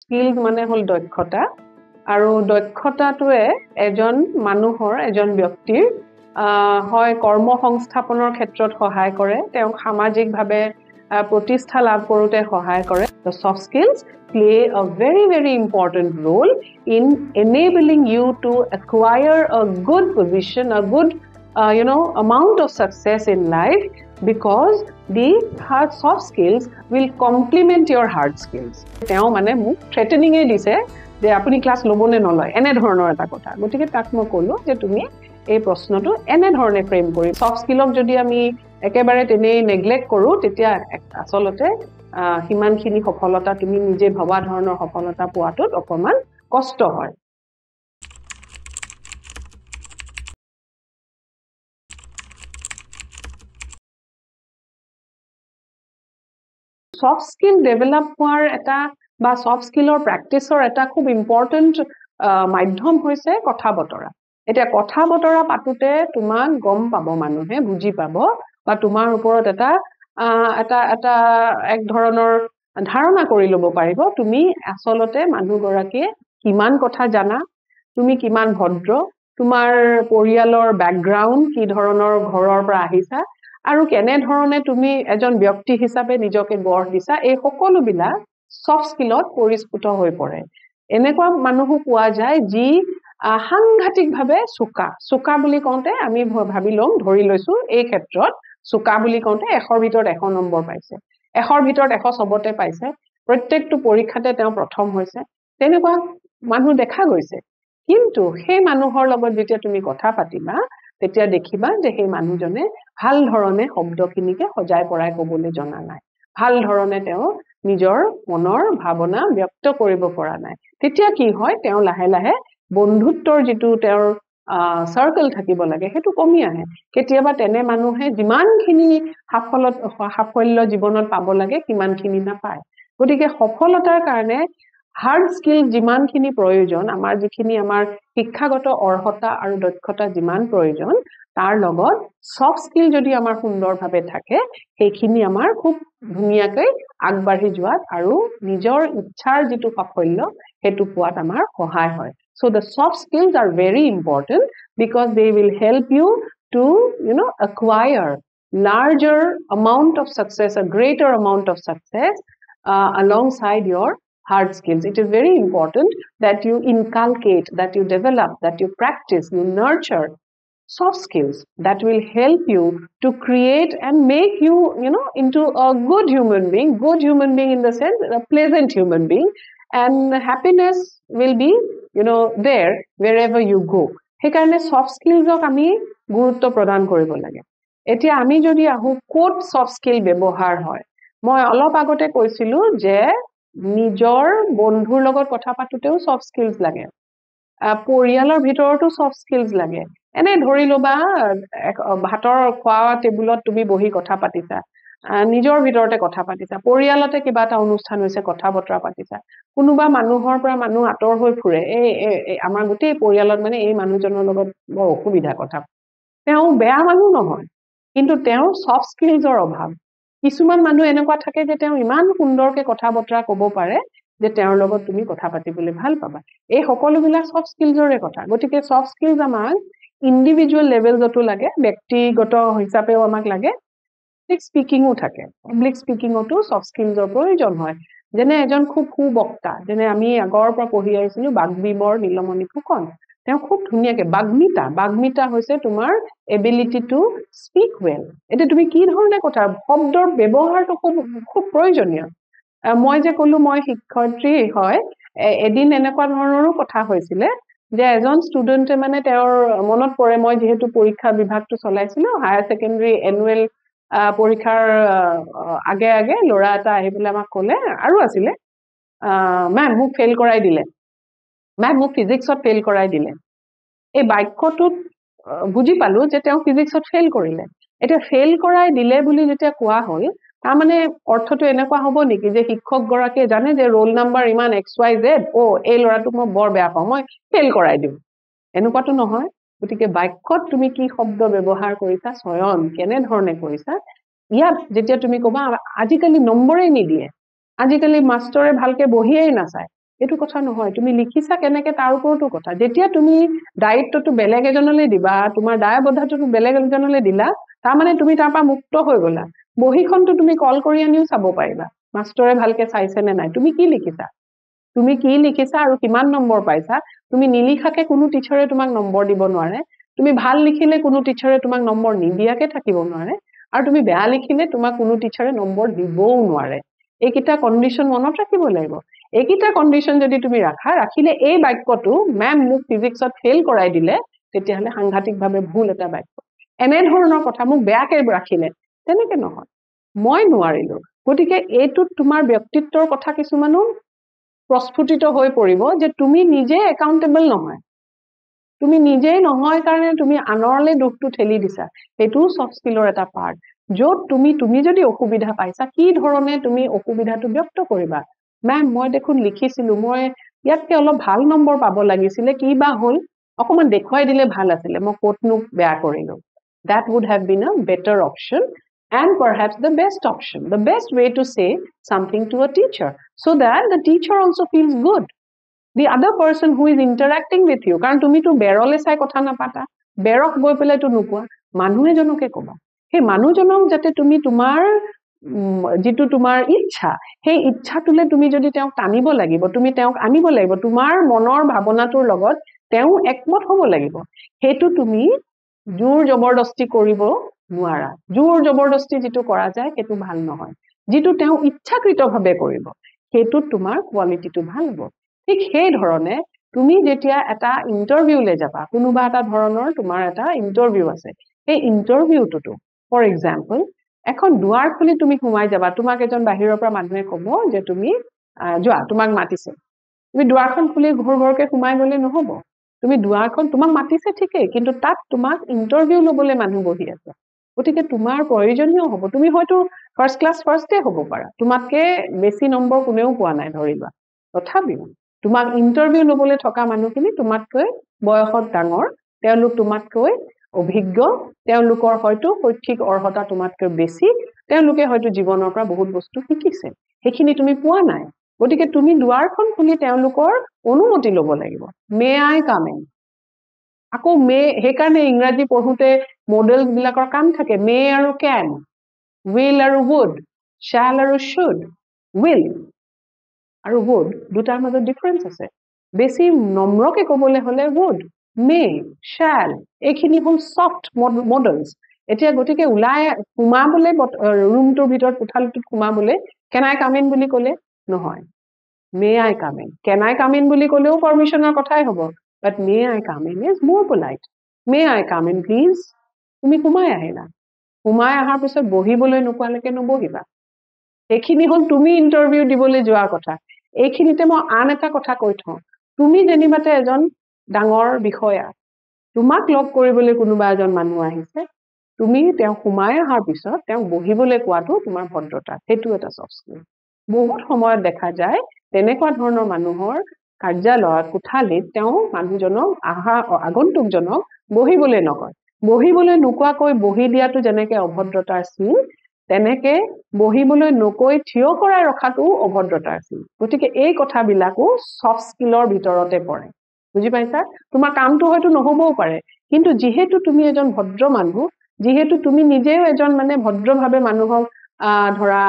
Skills মানে হ'ল দক্ষতা আৰু দক্ষতাটোৱে এজন মানুহৰ এজন ব্যক্তিৰ হয় কৰ্ম সংস্থাপনৰ ক্ষেত্ৰত সহায় কৰে তেওঁক সামাজিকভাৱে প্ৰতিষ্ঠা লাভ কৰোঁতে সহায় কৰে the soft skills play a very important role in enabling you to acquire a good position a good amount of success in life because the hard soft skills will complement your hard skills তেওঁ মানে মোক থ্ৰেটেনিং এ দিছে যে আপুনি class লবনে নলয় এনে ধৰণৰ এটা কথা গতিকে তাক মই ক'লো যে তুমি এই প্ৰশ্নটো এনে ধৰণে ফ্ৰেম কৰি সফট স্কিলক যদি আমি একেবাৰে তেনেই নেগলেক্ট কৰো তেতিয়া আসলতে হিমানখিনি সফলতা তুমি নিজে ভবা ধৰণৰ সফলতা পোৱাটোত অকমান কষ্ট হয় soft skill develop হোৱাৰ এটা বা soft skillৰ প্ৰেক্টিছৰ এটা খুব ইম্পৰ্টেন্ট মাধ্যম হৈছে কথা বতৰা এতিয়া কথা বতৰা পাতোতে তোমাক গম পাব মানুহে বুজি পাব বা তোমাৰ ওপৰত এটা এক ধৰণৰ ধাৰণা কৰি ল'ব পাৰিব তুমি আসলতে মানুহগৰাকীয়ে কিমান কথা জানা তুমি কিমান ভদ্ৰ তোমাৰ পৰিয়ালৰ ব্যাকগ্ৰাউণ্ড কি ধৰণৰ ঘৰৰ পৰা আহিছা আৰু কেনে ধৰণে তুমি এজন ব্যক্তি হিচাপে নিজকে গঢ় দিছা এই সকলোবিলাক সফট স্কিলত পৰিস্ফুট হৈ পৰে এনেকুৱা মানুহো পোৱা যায় যি সাংঘাতিকভাৱে চোকা বুলি কওঁতে আমি ভাবি লওঁ ধৰি লৈছো এই ক্ষেত্ৰত চোকা বুলি কওঁতে 100ৰ ভিতৰত 100 নম্বৰ পাইছে 100ৰ ভিতৰত 100 সবতে পাইছে প্ৰত্যেকটো পৰীক্ষাতে তেওঁ প্ৰথম হৈছে তেনেকুৱা মানুহ দেখা গৈছে কিন্তু সেই মানুহৰ লগত যেতিয়া তুমি কথা পাতিবা তেতিয়া দেখিবা যে সেই মানুহজনে ভাল ধৰণে শব্দখিনিকে সজাই পৰাই ক'বলৈ জনা নাই ভাল ধৰণে তেওঁ নিজৰ মনৰ ভাৱনা ব্যক্ত কৰিব পৰা নাই তেতিয়া কি হয় তেওঁ লাহে লাহে বন্ধুত্বৰ যেটো তেওঁৰ সাৰ্কেল থাকিব লাগে হেতু কমি আহে কেতিয়াবা তেনে মানুহে যিমানখিনি সাফল্য জীৱনত পাব লাগে কিমানখিনি নাপায় গতিকে সফলতাৰ কাৰণে হাৰ্ড স্কিল যিমানখিনি প্ৰয়োজন আমাৰ যিখিনি আমাৰ শিক্ষাগত অৰ্হতা আৰু দক্ষতা যিমান প্ৰয়োজন তাৰ লগত সফট স্কিল যদি আমাৰ সুন্দৰভাৱে থাকে সেইখিনি আমাৰ খুব ধুনীয়াকৈ আগবাঢ়ি যোৱাত আৰু নিজৰ ইচ্ছাৰ যেটো সাফল্য হেতু পোৱাত আমাৰ সহায় হয় so the soft skills are very important because they will help you to acquire larger amount of success a greater amount of success alongside your hard skills it is very important that you inculcate that you develop that you practice you nurture soft skills that will help you to create and make you into a good human being in the sense a pleasant human being and happiness will be there wherever you go সেইকাৰণে soft skillsক আমি গুৰুত্ব প্ৰদান কৰিব লাগে এতিয়া আমি যদি আহো কোট soft skill ব্যৱহাৰ হয় মই অলপ আগতে কৈছিলো যে নিজৰ বন্ধুৰ লগত কথা পাতোতেও soft skills লাগে পৰিয়ালৰ ভিতৰতো soft skills লাগে এনে ধৰি লবা ভাতৰ খোৱা টেবুলত তুমি বহি কথা পাতিছা নিজৰ ভিতৰতে কথা পাতিছা পৰিয়ালতে কিবা এটা অনুষ্ঠান হৈছে কথা বতৰা পাতিছা কোনোবা মানুহৰ পৰা মানুহ আতৰ হৈ ফুৰে এই আমাৰ গোটেই পৰিয়ালত মানে এই মানুহজনৰ লগত বৰ অসুবিধা কথা তেওঁ বেয়া মানুহ নহয় কিন্তু তেওঁৰ সফট স্কিলছৰ অভাৱ কিছুমান মানুহ এনেকুৱা থাকে যে তেওঁ ইমান সুন্দৰকে কথা বতৰা ক'ব পাৰে যে তেওঁৰ লগত তুমি কথা পাতিবলৈ ভাল পাবা এই সকলোবিলাক সফট স্কিলছৰে কথা গতিকে সফট স্কিলছ আমাক ইন্ডিভিজুৱেল লেভেলতো লাগে ব্যক্তিগত হিচাপেও আমাক লাগে পাব্লিক স্পিকিংও থাকে পাব্লিক স্পিকিংতো সফট স্কিলছৰ প্ৰয়োজন হয় যেনে এজন খুব সুবক্তা যেনে আমি আগৰ পৰা পঢ়ি আহিছিলো বাগবিবৰ নীলমণি ফুকন তেওঁ খুব ধুনীয়াকে বাগমিতা হৈছে তোমাৰ এবিলিটি টু স্পিক ওয়েল এটা তুমি কি ধৰণে কথা শব্দৰ ব্যৱহাৰটো খুব প্ৰয়োজনীয় মই যে ক'লো মই শিক্ষাৰ্থী হয় এদিন এনেকুৱা ধৰণৰো কথা হৈছিলে যে এজন ষ্টুডেন্টে মানে তেওঁৰ মনত পৰে মই যেহেতু পৰীক্ষা বিভাগটো চলাইছিলো হায়াৰ সেকেন্ডাৰী এনুৱেল পৰীক্ষাৰ আগে লৰা এটা আহি পেলাই আমাক ক'লে আৰু আছিলে মেম মোক ফেল কৰাই দিলে মেম মোক ফিজিক্সত ফেল কৰাই দিলে এই বাক্যটোত বুজি পালো যে তেওঁ ফিজিক্সত ফেল কৰিলে এটা ফেল কৰাই দিলে বুলি যেতিয়া কোৱা হ'ল তাৰ মানে অৰ্থটো এনেকুৱা হ'ব নেকি যে শিক্ষক গৰাকীয়ে জানে যে ৰোল নাম্বাৰ ইমান XYZ এই লৰাটোক মই বৰ বেয়া পাওঁ মই ফেল কৰাই দিম এনেকুৱাটো নহয় গতিকে বাক্যত তুমি কি শব্দ ব্যৱহাৰ কৰিছা চয়ন কেনে ধৰণে কৰিছা ইয়াত যেতিয়া তুমি ক'বা আজিকালি নম্বৰে নিদিয়ে আজিকালি মাষ্টৰে ভালকে বহিয়েই নাচায় এইটো কথা নহয় তুমি লিখিছা কেনেকে তাৰ ওপৰতো কথা যেতিয়া তুমি দায়িত্বটো বেলেগ এজনলৈ দিবা তোমাৰ দায়বদ্ধতাটো বেলেগ এজনলৈ দিলা তাৰ মানে তুমি তাৰ পৰা মুক্ত হৈ গলা বহিখনটো তুমি কল কৰি আনিও চাব পাৰিবা মাষ্টৰে ভালকে চাইছে নে নাই তুমি কি লিখিছা আৰু কিমান নম্বৰ পাইছা তুমি নিলিখাকে কোনো টিচাৰে তোমাক নম্বৰ দিব নোৱাৰে তুমি ভাল লিখিলে কোনো টিচাৰে তোমাক নম্বৰ নিদিয়াকে থাকিব নোৱাৰে আৰু তুমি বেয়া লিখিলে তোমাক কোনো টিচাৰে নম্বৰ দিবও নোৱাৰে এইকিটা কন্ডিশন মনত ৰাখিব লাগিব এইকিটা কন্ডিশন যদি তুমি ৰাখিলে এই বাক্যটো মেম মোক ফিজিক্সত ফেল কৰাই দিলে তেতিয়াহলে সাংঘাতিকভাৱে ভুল এটা বাক্য এনে ধৰণৰ কথা মোক বেয়াকে ৰাখিলে তেনেকে নহয় মই নোৱাৰিলো গতিকে এইটোত তোমাৰ ব্যক্তিত্বৰ কথা কিছুমানো প্ৰস্ফুটিত হৈ পৰিব যে তুমি নিজে একাউন্টেবল নহয় তুমি নিজেই নহয় কাৰণে তুমি আনৰলে দুখটো ঠেলি দিছা সেইটো সফট স্কিলৰ এটা পাৰ্ট য'ত তুমি যদি অসুবিধা পাইছা কি ধৰণে তুমি অসুবিধাটো ব্যক্ত কৰিবা মেম মই দেখোন লিখিছিলো মই ইয়াতকে অলপ ভাল নম্বৰ পাব লাগিছিলে কি বা হল অকমান দেখুৱাই দিলে ভাল আছিলে মই ক'তনো বেয়া কৰিলো that would have been a better option and perhaps the best option the best way to say something to a teacher so that the teacher also feels good the other person who is interacting with you কাৰণ তুমি তো বেৰলে চাই কথা নাপাতা বেৰক গৈ পেলাই তো নোকোৱা মানুহ এজনকে কবা সেই মানুহজনক যাতে তুমি তোমাৰ যেটো তোমাৰ ইচ্ছা সেই ইচ্ছাটোলে তুমি যদি তেওঁক টানিব লাগিব তুমি তেওঁক আনিব লাগিব তোমাৰ মনৰ ভাৱনাটোৰ লগত তেওঁ একমত হ'ব লাগিব হেতু তুমি জোৰ জবৰদস্তি কৰিব নোৱাৰা জোৰ জবৰদস্তি যেটো কৰা যায় হেতু ভাল নহয় যেটো তেওঁ ইচ্ছাকৃতভাৱে কৰিব হেতু তোমাৰ কোৱালিটিটো ভাল হ'ব ঠিক সেই ধৰণে তুমি যেতিয়া এটা ইন্টাৰভিউলে যাবা কোনোবা এটা ধৰণৰ তোমাৰ এটা ইন্টাৰভিউ আছে এই ইন্টাৰভিউটো ফৰ এক্সাম্পল এখন দুৱাৰ খুলি তুমি সোমাই যাবা তোমাক এজন বাহিৰৰ পৰা মানুহে ক'ব যে তুমি যোৱা তোমাক মাতিছে তুমি দুৱাৰখন খুলি ঘৰকে সোমাই গলে নহব তুমি দুৱাৰখন তোমাক মাতিছে ঠিকই কিন্তু তাত তোমাক ইন্টাৰভিউ লবলৈ মানুহ বহি আছে গতিকে তোমাৰ প্ৰয়োজনীয় হ'ব তুমি হয়তো ফাৰ্স্ট ক্লাস ফাৰ্স্টে হ'ব পাৰা তোমাতকে বেছি নম্বৰ কোনেও পোৱা নাই ধৰিবা তথাপিও তোমাক ইন্টাৰভিউ লবলৈ থকা মানুহখিনি তোমাতকৈ বয়সত ডাঙৰ তেওঁলোক তোমাতকৈ অভিজ্ঞ তেওঁলোকৰ হয়তো শৈক্ষিক অৰ্হতা তোমাতকৈ বেছি তেওঁলোকে হয়তো জীৱনৰ পৰা বহুত বস্তু শিকিছে সেইখিনি তুমি পোৱা নাই গতিকে তুমি দুৱাৰখন খুলি তেওঁলোকৰ অনুমতি ল'ব লাগিব মে আই কাম ইন আকৌ মে হেকাৰণে ইংৰাজী পঢ়োতে মডেলছ বিলাকৰ কাম থাকে মে আৰু ক্যান উইল আৰু would shall আৰু should will আৰু would দুটাৰ মাজত ডিফাৰেন্স আছে বেছি নম্ৰকে ক'বলৈ হলে would may shall এইখিনি হল সফট মডেলছ এতিয়া গতিকে উলাই সোমাবলৈ ৰুমটোৰ ভিতৰত কোঠালিটোত সোমাবলৈ can I come in বুলি ক'লে নহয় may I come in can I come in বুলি ক'লেও পাৰমিশনৰ কথাই হ'ব but may I come in is more polite may I come in please তুমি সোমাই আহিলা সোমাই আহাৰ পিছত বহিবলৈ নোকোৱালৈকে নবহিবা এইখিনি হল তুমি ইন্টাৰভিউ দিবলৈ যোৱা কথা এইখিনিতে মই আন এটা কথা কৈ থওঁ তুমি যেনিবাতে এজন ডাঙৰ বিষয়া তোমাক লগ কৰিবলৈ কোনোবা এজন মানুহ আহিছে তুমি তেওঁ সোমাই আহাৰ পিছত তেওঁ বহিবলৈ কোৱাটো তোমাৰ ভদ্ৰতা হেতু এটা সফট স্কিল বহুত সময়ত দেখা যায় তেনেকুৱা ধৰণৰ মানুহৰ কাৰ্যালয়ত কোঠালিত তেওঁ মানুহজনক আগন্তুকজনক বহিবলৈ নকয় বহিবলৈ নোকোৱাকৈ বহি দিয়াটো যেনেকে অভদ্ৰতাৰ চিন তেনেকে বহিবলৈ নকৈ থিয় কৰাই ৰখাটো অভদ্ৰতাৰ চিন গতিকে এই কথাবিলাকো সফট স্কিলৰ ভিতৰতে পৰে বুজি পাইছা তোমাৰ কামটো হয়তো নহবও পাৰে কিন্তু যেহেতু তুমি এজন ভদ্ৰ মানুহ যেহেতু তুমি নিজেও এজন মানে ভদ্ৰভাৱে মানুহক ধৰা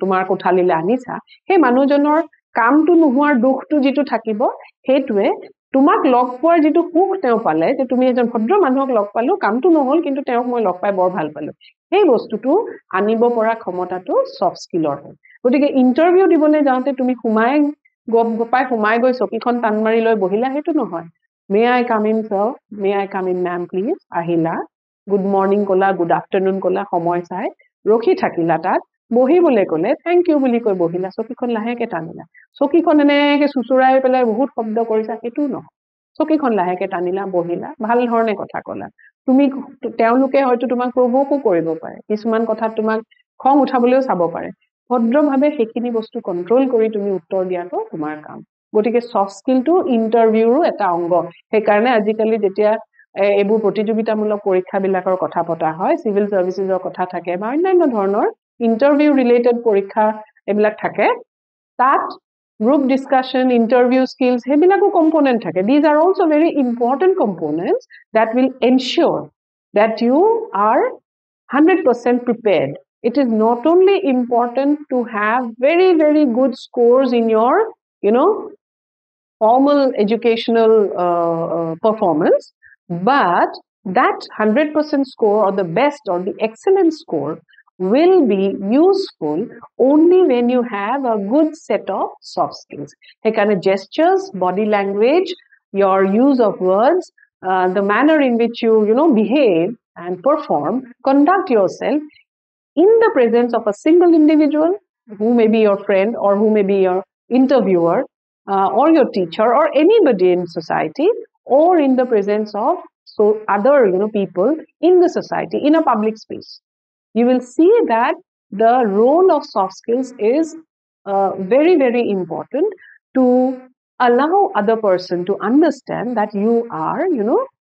তোমাৰ কোঠালিলৈ আনিছা সেই মানুহজনৰ কামটো নোহোৱাৰ দুখটো যেটো থাকিব হেতুৱে তোমাক লগ পোৱাৰ যেটো সুখ তেওঁ পালে যে তুমি এজন ভদ্ৰ মানুহক লগ পালো কামটো নহল কিন্তু তেওঁক মই লগ পাই বৰ ভাল পালো এই বস্তুটো আনিব পৰা ক্ষমতাটো সফট স্কিলৰ হয় গতিকে ইন্টাৰভিউ দিবলৈ যাওঁতে তুমি গোপাই সোমাই গৈ চকীখন টান মাৰি লৈ বহিলা হেতু নহয় may I come in sir may I come in ma'am please আহিলা গুড মৰ্নিং কলা গুড আফটাৰনুন কলা সময় চাই ৰখি থাকিলা তাত বহিবলৈ ক'লে থ্যাংক ইউ বুলি কৈ বহিলা চকীখন লাহেকে টানিলা চকীখন এনেকে সুচুৰাই পেলাই বহুত শব্দ কৰিছা হেতু নহয় চকীখন লাহেকে টানিলা বহিলা ভাল ধৰণে কথা ক'লা তুমি তেওঁলোকে হয়তো তোমাক প্ৰভোকো কৰিব পাৰে কিছুমান কথা তোমাক খং উঠাবলৈও চাব পাৰে ভদ্ৰভাৱে সেইখিনি বস্তু কন্ট্ৰোল কৰি তুমি উত্তৰ দিয়াটো তোমাৰ কাম গতিকে সফট স্কিলটো ইন্টাৰভিউৰো এটা অংগ সেইকাৰণে আজিকালি যেতিয়া এইবোৰ প্ৰতিযোগিতামূলক পৰীক্ষাবিলাকৰ কথা পতা হয় সিভিল সাৰ্ভিসেছৰ কথা থাকে বা অন্যান্য ধৰণৰ ইন্টাৰভিউ ৰিলেটেড পৰীক্ষা এইবিলাক থাকে তাত group discussion, interview skills, hebilako component thake. These are also very important components that will ensure that you are 100% prepared. It is not only important to have very, very good scores in your, formal educational performance, but that 100% score or the best or the excellent score will be useful only when you have a good set of soft skills. Like kind of gestures, body language, your use of words, the manner in which you behave and perform, conduct yourself in the presence of a single individual who may be your friend or who may be your interviewer or your teacher or anybody in society, or in the presence of other people in the society, in a public space. You will see that the role of soft skills is very, very important to allow other person to understand that you are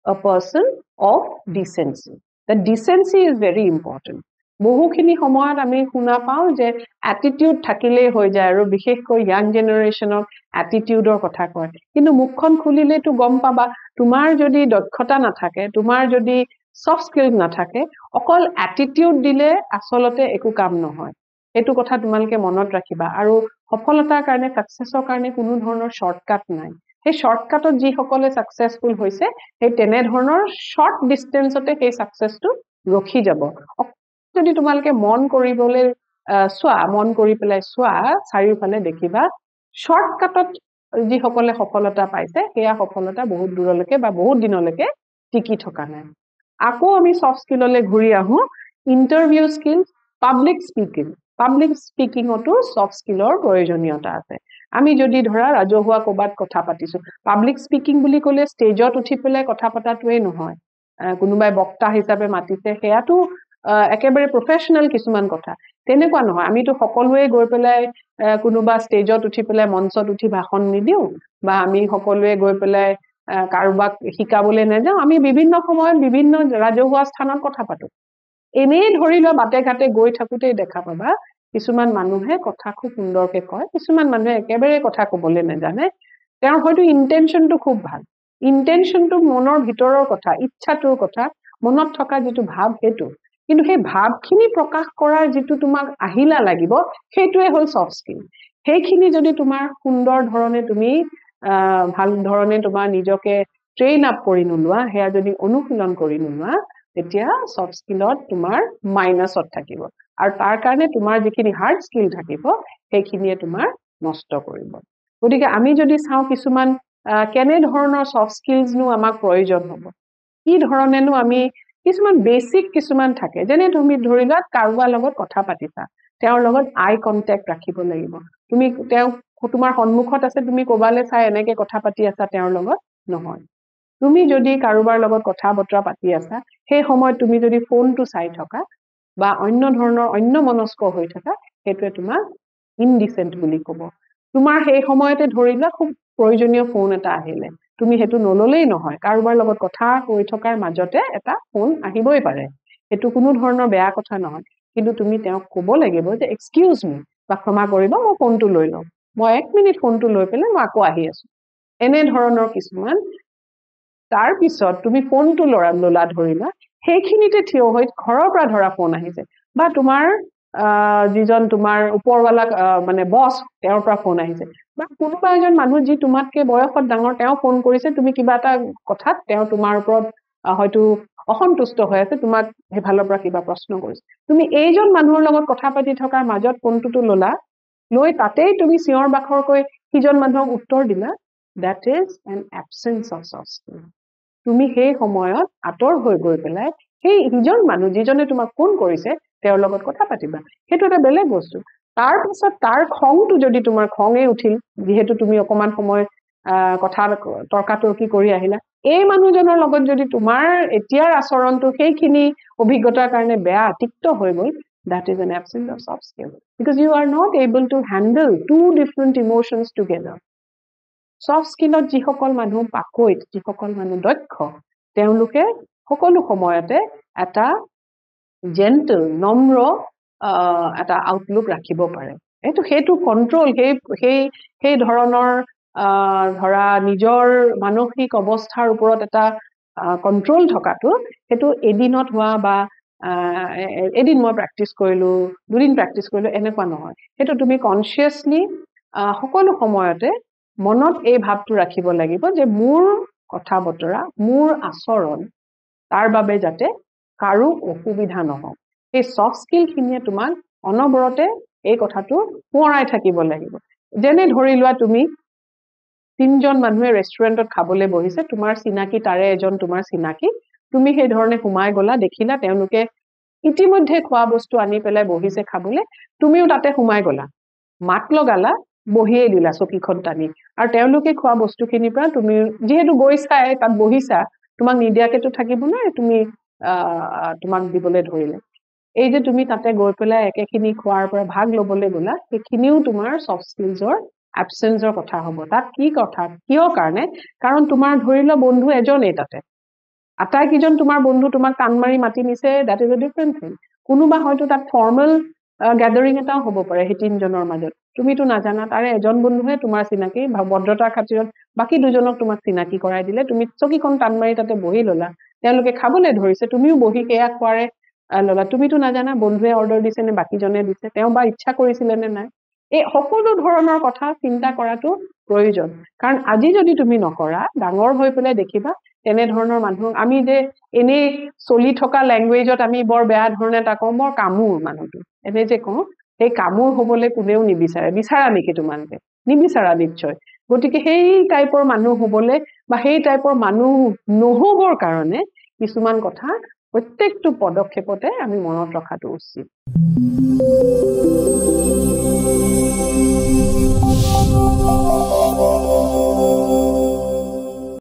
a person of decency. That decency is very important. বহুখিনি সময়ত আমি শুনা পাওঁ যে attitude থাকিলেই হৈ যায়, আৰু বিশেষকৈ ইয়াং জেনেৰেশ্যনৰ এটিটিউডৰ কথা কয়, কিন্তু মুখখন খুলিলেতো গম পাবা তোমাৰ যদি দক্ষতা নাথাকে, তোমাৰ যদি সফট স্কিল নাথাকে, অকল এটিটিউড দিলে আচলতে একো কাম নহয়। এইটো কথা তোমালোকে মনত ৰাখিবা। আৰু সফলতাৰ কাৰণে, সাকসেছৰ কাৰণে কোনো ধৰণৰ শৰ্টকাট নাই। সেই শৰ্টকাটত যিসকলে সাকসেছফুল হৈছে, সেই তেনে ধৰণৰ শৰ্ট ডিস্টেন্সতে সেই সাকসেছটো ৰখি যাব। যদি তোমালোকে মন কৰিবলৈ চোৱা, মন কৰি পেলাই চোৱা, চাৰিওফালে দেখিবা শৰ্টকাটত যিসকলে সফলতা পাইছে, সেয়া সফলতা বহুত দূৰলৈকে বা বহুত দিনলৈকে টিকি থকা নাই। আকৌ আমি সফট স্কিললৈ ঘূৰি আহো। Interview skill, public speaking. Public স্পিকিঙতো সফট স্কিলৰ প্ৰয়োজনীয়তা আছে। আমি যদি ধৰা ৰাজহুৱা ক'বাত কথা পাতিছো, পাব্লিক স্পিকিং বুলি ক'লে ষ্টেজত উঠি পেলাই কথা পতাটোৱে নহয়। কোনোবাই বক্তা হিচাপে মাতিছে, সেয়াটো একেবাৰে প্ৰফেশ্যনেল কিছুমান কথা, তেনেকুৱা নহয়। আমিতো সকলোৱে গৈ পেলাই কোনোবা ষ্টেজত উঠি পেলাই মঞ্চত উঠি ভাষণ নিদিওঁ, বা আমি সকলোৱে গৈ পেলাই কাৰোবাক শিকাবলৈ নাযাওঁ। আমি বিভিন্ন সময়ত বিভিন্ন ৰাজহুৱা স্থানত কথা পাতো। এনেই ধৰি লোৱা বাটে ঘাটে গৈ থাকোতেই দেখা পাবা কিছুমান মানুহে কথা খুব সুন্দৰকে কয়, কিছুমান মানুহে একেবাৰে কথা ক'বলৈ নাজানে। তেওঁৰ হয়তো ইণ্টেনশ্যনটো খুব ভাল, ইণ্টেনশ্যনটো মনৰ ভিতৰৰ কথা, ইচ্ছাটোৰ কথা, মনত থকা যিটো ভাৱ সেইটো, কিন্তু সেই ভাৱখিনি প্ৰকাশ কৰাৰ যিটো তোমাক আহিলা লাগিব, সেইটোৱে হ'ল সফট স্কিল। সেইখিনি যদি তোমাৰ সুন্দৰ ধৰণে তুমি ভাল ধৰণে তোমাৰ নিজকে ট্ৰেইন আপ কৰি নোলোৱা, সেয়া যদি অনুশীলন কৰি নোলোৱা, তেতিয়া সফট স্কিলত তোমাৰ মাইনাছত থাকিব, আৰু তাৰ কাৰণে তোমাৰ যিখিনি হাৰ্ড স্কিল থাকিব সেইখিনিয়ে তোমাৰ নষ্ট কৰিব। গতিকে আমি যদি চাওঁ কিছুমান কেনে ধৰণৰ সফট স্কিলছনো আমাক প্ৰয়োজন হ'ব, কি ধৰণেনো আমি কিছুমান বেসিক কিছুমান থাকে, যেনে তুমি ধৰি লোৱা কাৰোবাৰ লগত কথা পাতিছা, তেওঁৰ লগত আই কণ্টেক্ট ৰাখিব লাগিব। তুমি তোমাৰ সন্মুখত আছে, তুমি ক'বালে চাই এনেকে কথা পাতি আছা তেওঁৰ লগত নহয়। তুমি যদি কাৰোবাৰ লগত কথা বতৰা পাতি আছা, সেই সময়ত তুমি যদি ফোনটো চাই থকা বা অন্য ধৰণৰ অন্য মনস্ক হৈ থকা, সেইটোৱে তোমাক ইনডিসেন্ট বুলি ক'ব। তোমাৰ সেই সময়তে ধৰি লোৱা খুব প্ৰয়োজনীয় ফোন এটা আহিলে, তুমি সেইটো নললেই নহয়। কাৰোবাৰ লগত কথা কৈ থকাৰ মাজতে এটা ফোন আহিবই পাৰে, সেইটো কোনো ধৰণৰ বেয়া কথা নহয়, কিন্তু তুমি তেওঁক ক'ব লাগিব যে এক্সকিউজ মি, বা ক্ষমা কৰিব, মই ফোনটো লৈ লওঁ, মই 1 মিনিট ফোনটো লৈ পেলাই মই আকৌ আহি আছো, এনে ধৰণৰ কিছুমান। তাৰ পিছত তুমি ফোনটো ললা ধৰিলা, সেইখিনিতে থিয় হৈ ঘৰৰ পৰা ধৰা ফোন আহিছে, বা তোমাৰ যিজন তোমাৰ ওপৰৱালা মানে বছ, তেওঁৰ পৰা ফোন আহিছে, বা কোনোবা এজন মানুহ যি তোমাতকে বয়সত ডাঙৰ, তেওঁ ফোন কৰিছে, তুমি কিবা এটা কথাত তেওঁ তোমাৰ ওপৰত হয়তো অসন্তুষ্ট হৈ আছে, তোমাক সেইফালৰ পৰা কিবা প্ৰশ্ন কৰিছে, তুমি এইজন মানুহৰ লগত কথা পাতি থকাৰ মাজত ফোনটো ললা, লৈ তাতেই তুমি চিঞৰ বাখৰকৈ সিজন মানুহক উত্তৰ দিলা। That is an absence of soft skill. তুমি সেই সময়ত আঁতৰ হৈ গৈ পেলাই সেই সিজন মানুহ যিজনে তোমাক ফোন কৰিছে তেওঁৰ লগত কথা পাতিবা, সেইটো এটা বেলেগ বস্তু। তাৰ পিছত তাৰ খংটো যদি তোমাৰ খঙে উঠিল, যিহেতু তুমি অকমান সময় কথা তৰ্কাতৰ্কি কৰি আহিলা, এই মানুহজনৰ লগত যদি তোমাৰ এতিয়াৰ আচৰণটো সেইখিনি অভিজ্ঞতাৰ কাৰণে বেয়া তিক্ত হৈ গ'ল, that is an absence of soft skill, because you are not able to handle two different emotions together. Soft স্কিলত যিসকল মানুহ পাকৈত, যিসকল মানুহ দক্ষ, তেওঁলোকে সকলো সময়তে এটা জেন্টল, নম্ৰ এটা আউটলুক ৰাখিব পাৰে, সেইটো কন্ট্ৰোল সেই ধৰণৰ ধৰা নিজৰ মানসিক অৱস্থাৰ ওপৰত এটা কন্ট্ৰোল থকাটো সেইটো এদিনত হোৱা বা এদিন মই প্ৰেক্টিচ কৰিলো, দুদিন প্ৰেক্টিচ কৰিলো, এনেকুৱা নহয়। সেইটো তুমি কনচিয়াছলি সকলো সময়তে মনত এই ভাৱটো ৰাখিব লাগিব যে মোৰ কথা বতৰা, মোৰ আচৰণ তাৰ বাবে যাতে কাৰো অসুবিধা নহওক। সেই ছফ্ট স্কিলখিনিয়ে তোমাক অনবৰতে এই কথাটো সোঁৱৰাই থাকিব লাগিব। যেনে ধৰি লোৱা তুমি 3জন মানুহে ৰেষ্টুৰেণ্টত খাবলৈ বহিছে, তোমাৰ চিনাকি তাৰে এজন তোমাৰ চিনাকি, তুমি সেই ধৰণে সোমাই গলা, দেখিলা তেওঁলোকে ইতিমধ্যে খোৱা বস্তু আনি পেলাই বহিছে খাবলৈ, তুমিও তাতে সোমাই গলা, মাত লগালা, বহিয়ে দিলা চকীখন টানি, আৰু তেওঁলোকে খোৱা বস্তুখিনিৰ পৰা তুমি যিহেতু গৈছাই তাত বহিছা, তোমাক নিদিয়াকেতো থাকিব নাই, তুমি তোমাক দিবলৈ ধৰিলে। এই যে তুমি তাতে গৈ পেলাই একেখিনি খোৱাৰ পৰা ভাগ ল'বলৈ গলা, সেইখিনিও তোমাৰ ছফ্ট স্কিলছৰ এবচেন্সৰ কথা হ'ব। তাত কি কথা, কিয় কাৰণে? কাৰণ তোমাৰ ধৰি লোৱা বন্ধু এজনেই তাতে, আটাইকেইজন তোমাৰ বন্ধু তোমাক কাণ মাৰি মাতি নিছে, that is a different thing. কোনোবা হয়তো তাত ফৰ্মেল গ্যাদাৰিং এটাও হ'ব পাৰে সেই 3জনৰ মাজত, তুমিতো নাজানা, তাৰে এজন বন্ধুহে তোমাৰ চিনাকি, ভদ্ৰতাৰ খাতিৰত বাকী দুজনক তোমাক চিনাকি কৰাই দিলে, তুমি চকীখন টান মাৰি তাতে বহি ললা, তেওঁলোকে খাবলৈ ধৰিছে, তুমিও বহি সেয়া খোৱাৰে ললা, তুমিতো নাজানা বন্ধুৱে অৰ্ডাৰ দিছে নে বাকীজনে দিছে, তেওঁ বা ইচ্ছা কৰিছিলে নে নাই। এই সকলো ধৰণৰ কথা চিন্তা কৰাটো প্ৰয়োজন। কাৰণ আজি যদি তুমি নকৰা, ডাঙৰ হৈ পেলাই দেখিবা তেনেধৰণৰ মানুহক, আমি যে এনেই চলি থকা লেংগুৱেজত আমি বৰ বেয়া ধৰণে এটা কওঁ, বৰ কামোৰ মানুহটো, এনে যে কওঁ, সেই কামোৰ হবলৈ কোনেও নিবিচাৰে। বিচাৰা নেকি তোমালোকে? নিবিচাৰা নিশ্চয়। গতিকে সেই টাইপৰ মানুহ হবলৈ বা সেই টাইপৰ মানুহ নহবৰ কাৰণে কিছুমান কথা প্ৰত্যেকটো পদক্ষেপতে আমি মনত ৰখাটো উচিত।